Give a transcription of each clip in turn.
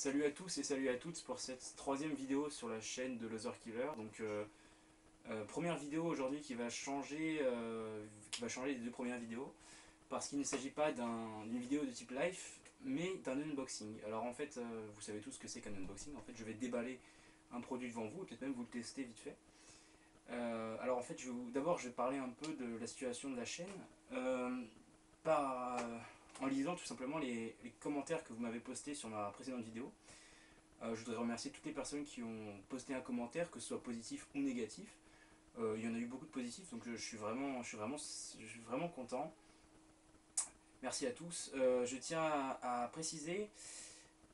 Salut à tous et salut à toutes pour cette troisième vidéo sur la chaîne de Loser Killer. Donc première vidéo aujourd'hui qui va changer les deux premières vidéos parce qu'il ne s'agit pas d'une vidéo de type live mais d'un unboxing. Alors en fait vous savez tous ce que c'est qu'un unboxing. En fait je vais déballer un produit devant vous et peut-être même vous le tester vite fait. Alors en fait d'abord je vais parler un peu de la situation de la chaîne par, en lisant tout simplement les commentaires que vous m'avez postés sur ma précédente vidéo. Je voudrais remercier toutes les personnes qui ont posté un commentaire, que ce soit positif ou négatif. Il y en a eu beaucoup de positifs, donc je suis vraiment content. Merci à tous. Je tiens à préciser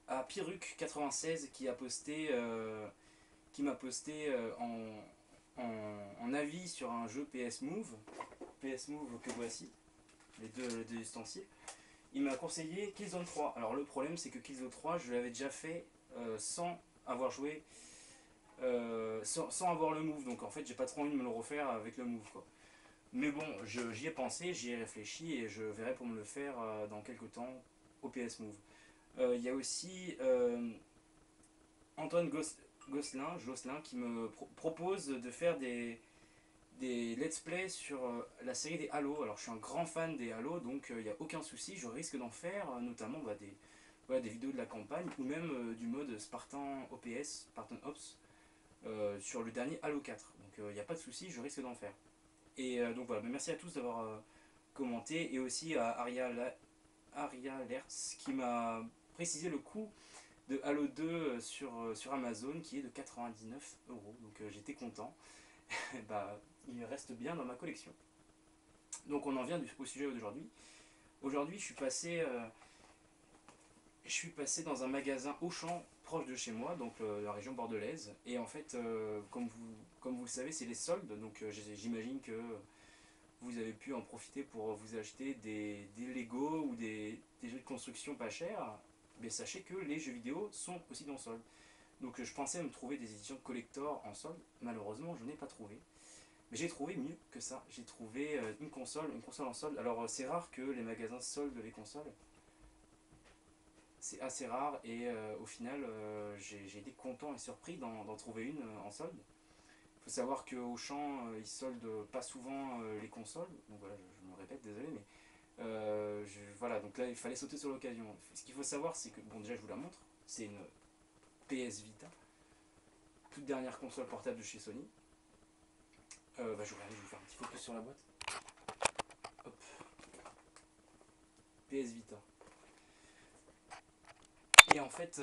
à Piruc96 qui m'a posté en avis sur un jeu PS Move que voici, les deux ustensiles. Il m'a conseillé Killzone 3. Alors le problème c'est que Killzone 3 je l'avais déjà fait sans avoir joué, sans avoir le move, donc en fait j'ai pas trop envie de me le refaire avec le move quoi. Mais bon, j'y ai pensé, j'y ai réfléchi et je verrai pour me le faire dans quelques temps au PS Move. Il y a aussi Antoine Gosselin qui me propose de faire des let's play sur la série des Halo. Alors je suis un grand fan des Halo, donc il n'y a aucun souci, je risque d'en faire, notamment des vidéos de la campagne ou même du mode Spartan OPS, Spartan Ops, sur le dernier Halo 4. Donc il n'y a pas de souci, je risque d'en faire. Et donc voilà, mais merci à tous d'avoir commenté et aussi à Aria Lertz qui m'a précisé le coût de Halo 2 sur Amazon qui est de 99 €. Donc j'étais content. Bah, il reste bien dans ma collection. Donc on en vient au sujet d'aujourd'hui. Aujourd'hui, je suis passé dans un magasin Auchan proche de chez moi, donc la région bordelaise. Et en fait, comme vous le savez, c'est les soldes. Donc j'imagine que vous avez pu en profiter pour vous acheter des Lego ou des jeux de construction pas chers. Mais sachez que les jeux vidéo sont aussi dans solde. Donc je pensais me trouver des éditions collector en solde. Malheureusement, je n'ai pas trouvé. Mais j'ai trouvé mieux que ça. J'ai trouvé une console en solde. Alors c'est rare que les magasins soldent les consoles. C'est assez rare et au final j'ai été content et surpris d'en trouver une en solde. Il faut savoir qu'Auchan ils soldent pas souvent les consoles. Donc voilà, je me répète, désolé, mais voilà, donc là il fallait sauter sur l'occasion. Ce qu'il faut savoir, c'est que, bon, déjà je vous la montre, c'est une PS Vita, toute dernière console portable de chez Sony. Je vais vous faire un petit focus sur la boîte. Hop. PS Vita. Et en fait,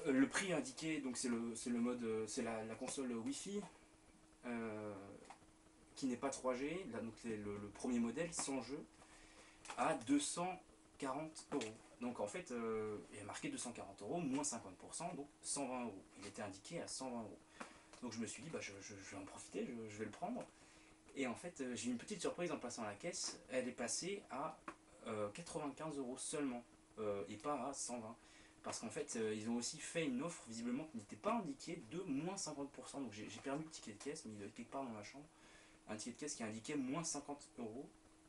le prix indiqué, donc c'est le mode, c'est la console Wi-Fi qui n'est pas 3G, là, donc c'est le premier modèle sans jeu, à 240 €. Donc en fait, il y a marqué 240 €, moins 50%, donc 120 €. Il était indiqué à 120 €. Donc je me suis dit, bah, je vais en profiter, je vais le prendre. Et en fait, j'ai eu une petite surprise en passant à la caisse. Elle est passée à 95 € seulement, et pas à 120. Parce qu'en fait, ils ont aussi fait une offre, visiblement, qui n'était pas indiquée, de moins 50%. Donc j'ai perdu le ticket de caisse, mais il doit être quelque part dans ma chambre. Un ticket de caisse qui indiquait moins 50 €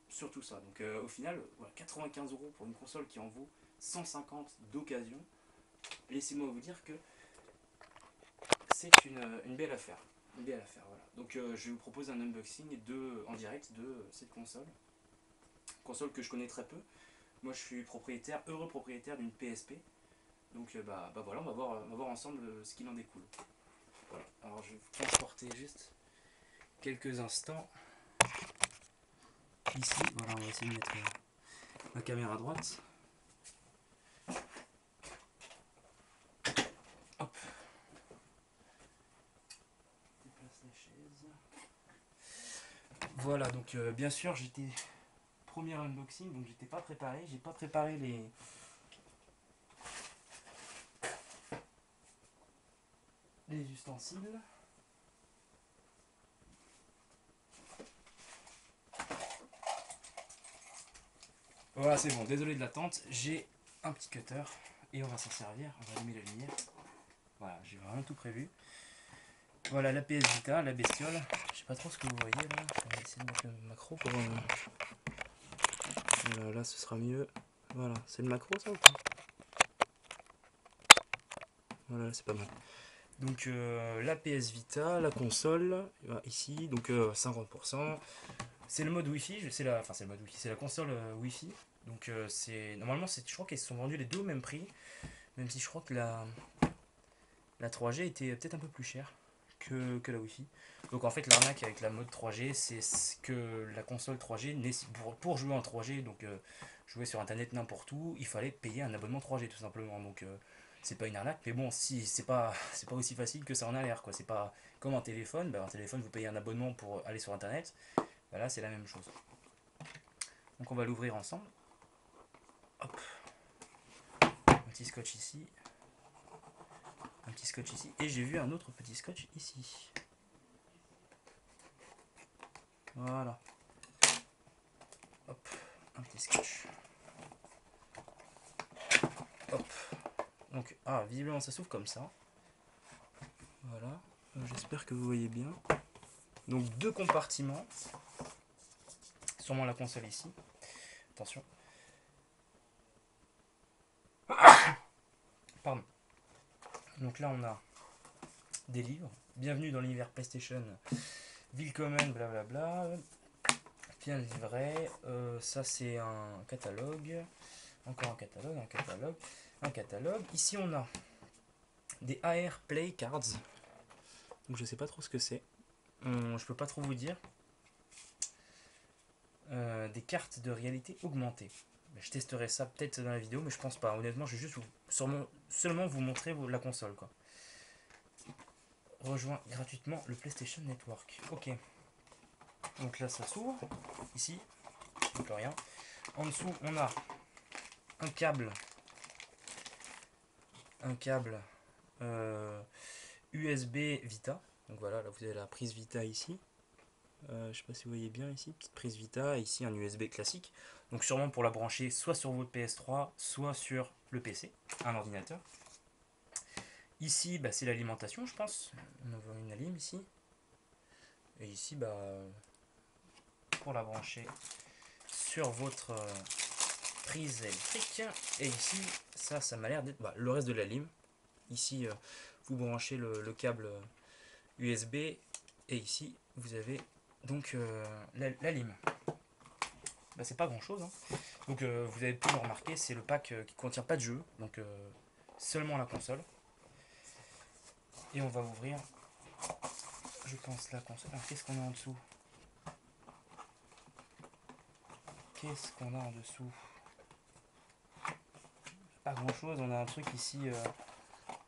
sur tout ça. Donc au final, voilà, 95 € pour une console qui en vaut 150 d'occasion. Laissez-moi vous dire que c'est une belle affaire. Une belle affaire, voilà. Donc je vous propose un unboxing en direct de cette console. Console que je connais très peu. Moi je suis heureux propriétaire d'une PSP. Donc bah voilà, on va voir ensemble ce qu'il en découle. Voilà. Alors je vais vous transporter juste quelques instants. Ici, voilà, on va essayer de mettre ma caméra à droite. Hop. Déplace la chaise. Voilà, donc bien sûr j'étais premier unboxing, donc j'étais pas préparé. J'ai pas préparé les ustensiles. Voilà, c'est bon, désolé de l'attente. J'ai un petit cutter et on va s'en servir. On va allumer la lumière. Voilà, j'ai vraiment tout prévu. Voilà la PS Vita, la bestiole. Je sais pas trop ce que vous voyez là. On va essayer de mettre le macro pour. Voilà, là ce sera mieux. Voilà, c'est le macro ça ou pas? Voilà, c'est pas mal. Donc la PS Vita, la console, ici, donc 50%. C'est le mode Wi-Fi, enfin c'est le mode Wi-Fi, c'est la console Wi-Fi. Donc c'est normalement, je crois qu'ils se sont vendus les deux au même prix, même si je crois que la 3G était peut-être un peu plus chère que la Wi-Fi. Donc en fait l'arnaque avec la mode 3G, c'est que la console 3G, pour jouer en 3G, donc jouer sur internet n'importe où, il fallait payer un abonnement 3G tout simplement. Donc c'est pas une arnaque, mais bon, si c'est pas aussi facile que ça en a l'air, quoi. C'est pas comme un téléphone. Un téléphone, vous payez un abonnement pour aller sur internet. Là c'est la même chose. Donc on va l'ouvrir ensemble. Hop. Un petit scotch ici. Un petit scotch ici. Et j'ai vu un autre petit scotch ici. Voilà. Hop. Un petit scotch. Hop. Donc, visiblement ça s'ouvre comme ça. Voilà. J'espère que vous voyez bien. Donc deux compartiments. Sûrement la console ici. Attention. Pardon. Donc là on a des livres. Bienvenue dans l'univers PlayStation. Willkommen, blablabla. Bien livré. Ça c'est un catalogue. Encore un catalogue, un catalogue, un catalogue. Ici on a des AR Play Cards. Donc je sais pas trop ce que c'est. Je peux pas trop vous dire. Des cartes de réalité augmentée. Je testerai ça peut-être dans la vidéo, mais je pense pas. Honnêtement, je vais juste seulement vous montrer la console, quoi. Rejoins gratuitement le PlayStation Network. Ok. Donc là, ça s'ouvre. Ici, donc rien. En dessous, on a un câble. USB Vita. Donc voilà, là vous avez la prise Vita ici. Je sais pas si vous voyez bien ici, petite prise Vita, et ici un USB classique. Donc sûrement pour la brancher soit sur votre PS3, soit sur le PC, un ordinateur. Ici, c'est l'alimentation, je pense. On a une alim ici. Et ici, pour la brancher sur votre prise électrique. Et ici, ça m'a l'air d'être le reste de la lime. Ici, vous branchez le câble USB. Et ici, vous avez donc la lime. C'est pas grand chose, hein. Donc vous avez pu le remarquer, c'est le pack qui contient pas de jeu, donc seulement la console. Et on va ouvrir, je pense, la console. Alors qu'est-ce qu'on a en dessous? Qu'est-ce qu'on a en dessous? Pas grand chose, on a un truc ici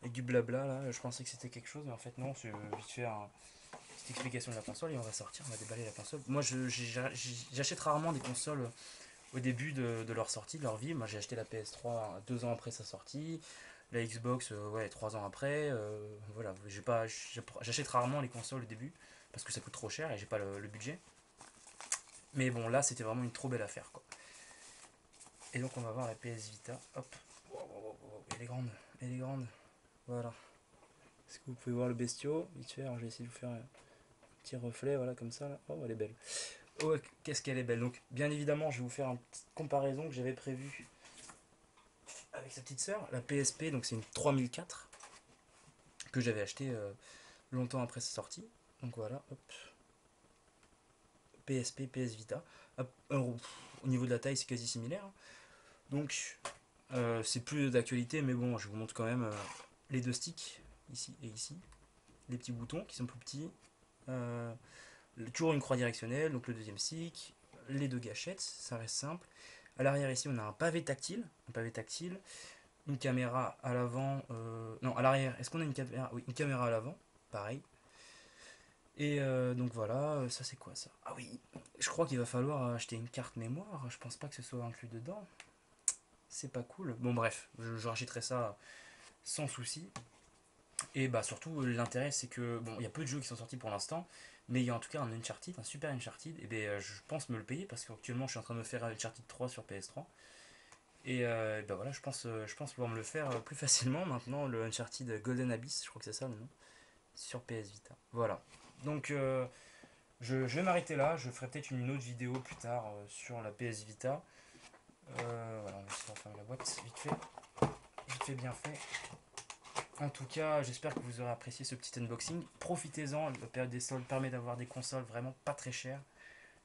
avec du blabla là, je pensais que c'était quelque chose, mais en fait non, c'est vite fait une petite explication de la console et on va sortir, on va déballer la console. Moi j'achète rarement des consoles au début de leur sortie, de leur vie. Moi j'ai acheté la PS3 2 ans après sa sortie, la Xbox 3 ans après. Voilà, j'achète rarement les consoles au début parce que ça coûte trop cher et j'ai pas le budget. Mais bon, là c'était vraiment une trop belle affaire, quoi. Et donc on va voir la PS Vita. Hop, elle est grande, elle est grande. Voilà. Est-ce que vous pouvez voir le bestiau vite fait? Alors je vais essayer de vous faire un petit reflet, voilà, comme ça là. Oh, elle est belle. Oh, qu'est-ce qu'elle est belle. Donc bien évidemment je vais vous faire une petite comparaison que j'avais prévue avec sa petite sœur, la PSP. Donc c'est une 3004 que j'avais acheté longtemps après sa sortie. Donc voilà, hop. PSP, PS Vita. Hop, au niveau de la taille c'est quasi similaire, hein. Donc c'est plus d'actualité, mais bon, je vous montre quand même les deux sticks ici et ici, les petits boutons qui sont plus petits. Toujours une croix directionnelle, donc le deuxième stick, les deux gâchettes, ça reste simple. À l'arrière ici on a un pavé tactile, une caméra à l'avant, non à l'arrière, est-ce qu'on a une caméra? Oui, une caméra à l'avant, pareil. Et donc voilà, ça c'est quoi ça? Ah oui, je crois qu'il va falloir acheter une carte mémoire, je pense pas que ce soit inclus dedans. C'est pas cool. Bon bref, je rachèterai ça sans souci. Et surtout l'intérêt c'est que bon, il y a peu de jeux qui sont sortis pour l'instant, mais il y a en tout cas un Uncharted, un super Uncharted. Et je pense me le payer parce qu'actuellement je suis en train de me faire Uncharted 3 sur PS3. Et voilà, je pense pouvoir me le faire plus facilement maintenant, le Uncharted Golden Abyss, je crois que c'est ça le nom, sur PS Vita. Voilà. Donc je vais m'arrêter là, je ferai peut-être une autre vidéo plus tard sur la PS Vita. Voilà, on va essayer de refermer la boîte vite fait bien fait. En tout cas, j'espère que vous aurez apprécié ce petit unboxing. Profitez-en, la période des soldes permet d'avoir des consoles vraiment pas très chères.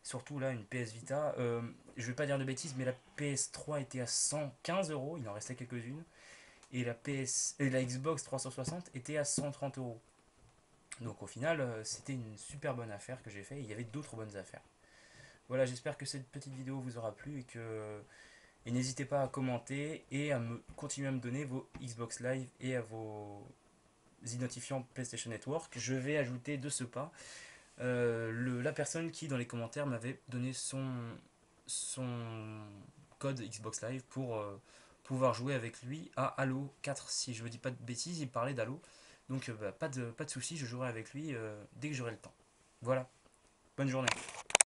Surtout là, une PS Vita. Je vais pas dire de bêtises, mais la PS3 était à 115 euros, il en restait quelques-unes. Et la Xbox 360 était à 130 euros. Donc au final, c'était une super bonne affaire que j'ai fait. Et il y avait d'autres bonnes affaires. Voilà, j'espère que cette petite vidéo vous aura plu et n'hésitez pas à commenter et à continuer à me donner vos Xbox Live et à vos identifiants PlayStation Network. Je vais ajouter de ce pas la personne qui dans les commentaires m'avait donné son code Xbox Live pour pouvoir jouer avec lui à Halo 4. Si je ne dis pas de bêtises, il parlait d'Halo. Donc pas de soucis, je jouerai avec lui dès que j'aurai le temps. Voilà, bonne journée.